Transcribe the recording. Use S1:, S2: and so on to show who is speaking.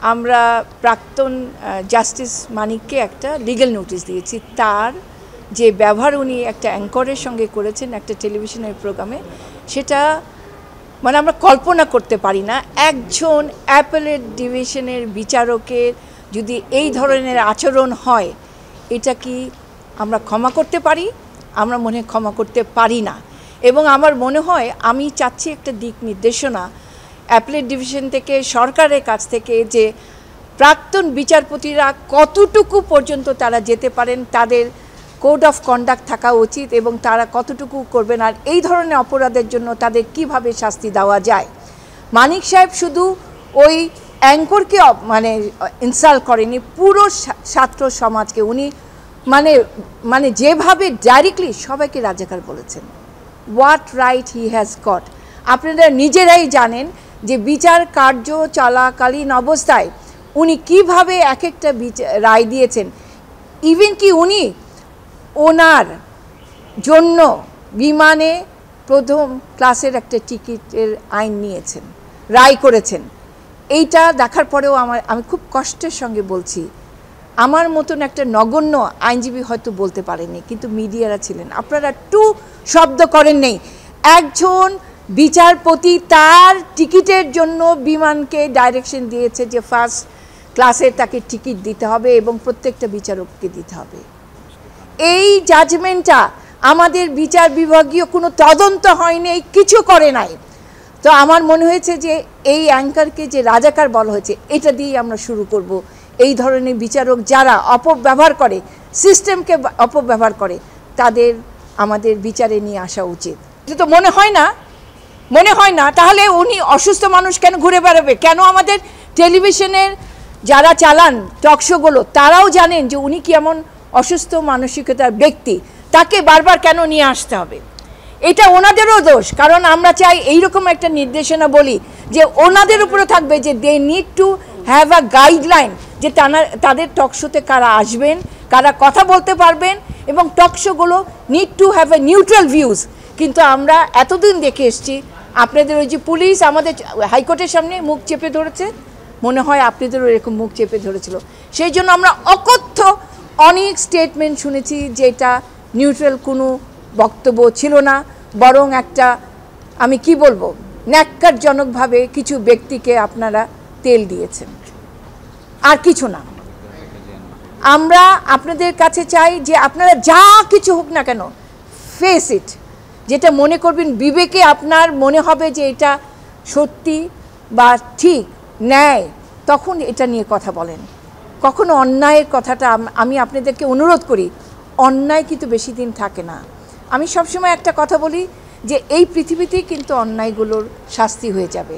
S1: আমরা প্রাক্তন জাস্টিস মানিককে একটা লিগ্যাল নোটিশ দিয়েছি। তার যে ব্যবহার উনি একটা অ্যাঙ্করের সঙ্গে করেছেন একটা টেলিভিশনের প্রোগ্রামে, সেটা মানে আমরা কল্পনা করতে পারি না। একজন অ্যাপেলেট ডিভিশনের বিচারকের যদি এই ধরনের আচরণ হয়, এটা কি আমরা ক্ষমা করতে পারি? আমরা মনে হয় ক্ষমা করতে পারি না। এবং আমার মনে হয় আমি চাচ্ছি একটা দিক নির্দেশনা অ্যাপেলেট ডিভিশন থেকে, সরকারের কাছ থেকে, যে প্রাক্তন বিচারপতিরা কতটুকু পর্যন্ত তারা যেতে পারেন, তাদের কোড অফ কন্ডাক্ট থাকা উচিত এবং তারা কতটুকু করবেন, আর এই ধরনের অপরাধের জন্য তাদের কিভাবে শাস্তি দেওয়া যায়। মানিক সাহেব শুধু ওই অ্যাঙ্করকে মানে ইনসাল্ট করেনি, পুরো ছাত্র সমাজকে উনি মানে যেভাবে ডাইরেক্টলি সবাইকে রাজাকার বলেছেন। What right he has got? আপনারা নিজেরাই জানেন যে বিচার কার্য চলাকালীন অবস্থায় উনি কিভাবে এক একটা রায় দিয়েছেন। ইভেন কি উনি ওনার জন্য বিমানে প্রথম ক্লাসের একটা টিকিটের আইন নিয়েছেন, রায় করেছেন। এইটা দেখার পরেও আমি খুব কষ্টের সঙ্গে বলছি, আমার মতন একটা নগণ্য আইনজীবী হয়তো বলতে পারেননি, কিন্তু মিডিয়ারা ছিলেন, আপনারা টু শব্দ করেন নেই। একজন বিচারপতি তার টিকিটের জন্য বিমানকে ডাইরেকশন দিয়েছে যে ফার্স্ট ক্লাসে তাকে টিকিট দিতে হবে এবং প্রত্যেকটা বিচারককে দিতে হবে। এই জাজমেন্টটা আমাদের বিচার বিভাগীয় কোনো তদন্ত হয়নি, কিছু করে নাই। তো আমার মনে হয়েছে যে এই অ্যাঙ্কারকে যে রাজাকার বলা হয়েছে, এটা দিয়েই আমরা শুরু করব। এই ধরনের বিচারক যারা অপব্যবহার করে, সিস্টেমকে অপব্যবহার করে, তাদের আমাদের বিচারে নিয়ে আসা উচিত। এটা তো মনে হয় না তাহলে উনি অসুস্থ মানুষ কেন ঘুরে বেড়াবে? কেন আমাদের টেলিভিশনের যারা চালান টকশোগুলো তারাও জানেন যে উনি কি এমন অসুস্থ মানসিকতার ব্যক্তি, তাকে বারবার কেন নিয়ে আসতে হবে? এটা ওনাদেরও দোষ, কারণ আমরা চাই এইরকম একটা নির্দেশনা বলি যে ওনাদের উপরে থাকবে যে they need to have a guideline, যে তাদের টকশোতে কারা আসবেন, কারা কথা বলতে পারবেন, এবং টকশোগুলো need to have a neutral views. কিন্তু আমরা এতদিন দেখে এসছি আপনাদের ওই যে পুলিশ আমাদের হাইকোর্টের সামনে মুখ চেপে ধরেছে, মনে হয় আপনাদেরও এরকম মুখ চেপে ধরেছিল। সেই জন্য আমরা অকথ্য অনেক স্টেটমেন্ট শুনেছি যেটা নিউট্রাল কোনো বক্তব্য ছিল না, বরং একটা আমি কি বলবো ন্যাক্কারজনকভাবে কিছু ব্যক্তিকে আপনারা তেল দিয়েছেন, আর কিছু না। আমরা আপনাদের কাছে চাই যে আপনারা যা কিছু হোক না কেন, ফেস ইট। যেটা মনে করবেন বিবেকে আপনার মনে হবে যে এটা সত্যি বা ঠিক ন্যায়, তখন এটা নিয়ে কথা বলেন। কখনো অন্যায়ের কথাটা আমি আপনাদেরকে অনুরোধ করি, অন্যায় কিন্তু বেশি দিন থাকে না। আমি সবসময় একটা কথা বলি যে এই পৃথিবীতেই কিন্তু অন্যায়গুলোর শাস্তি হয়ে যাবে।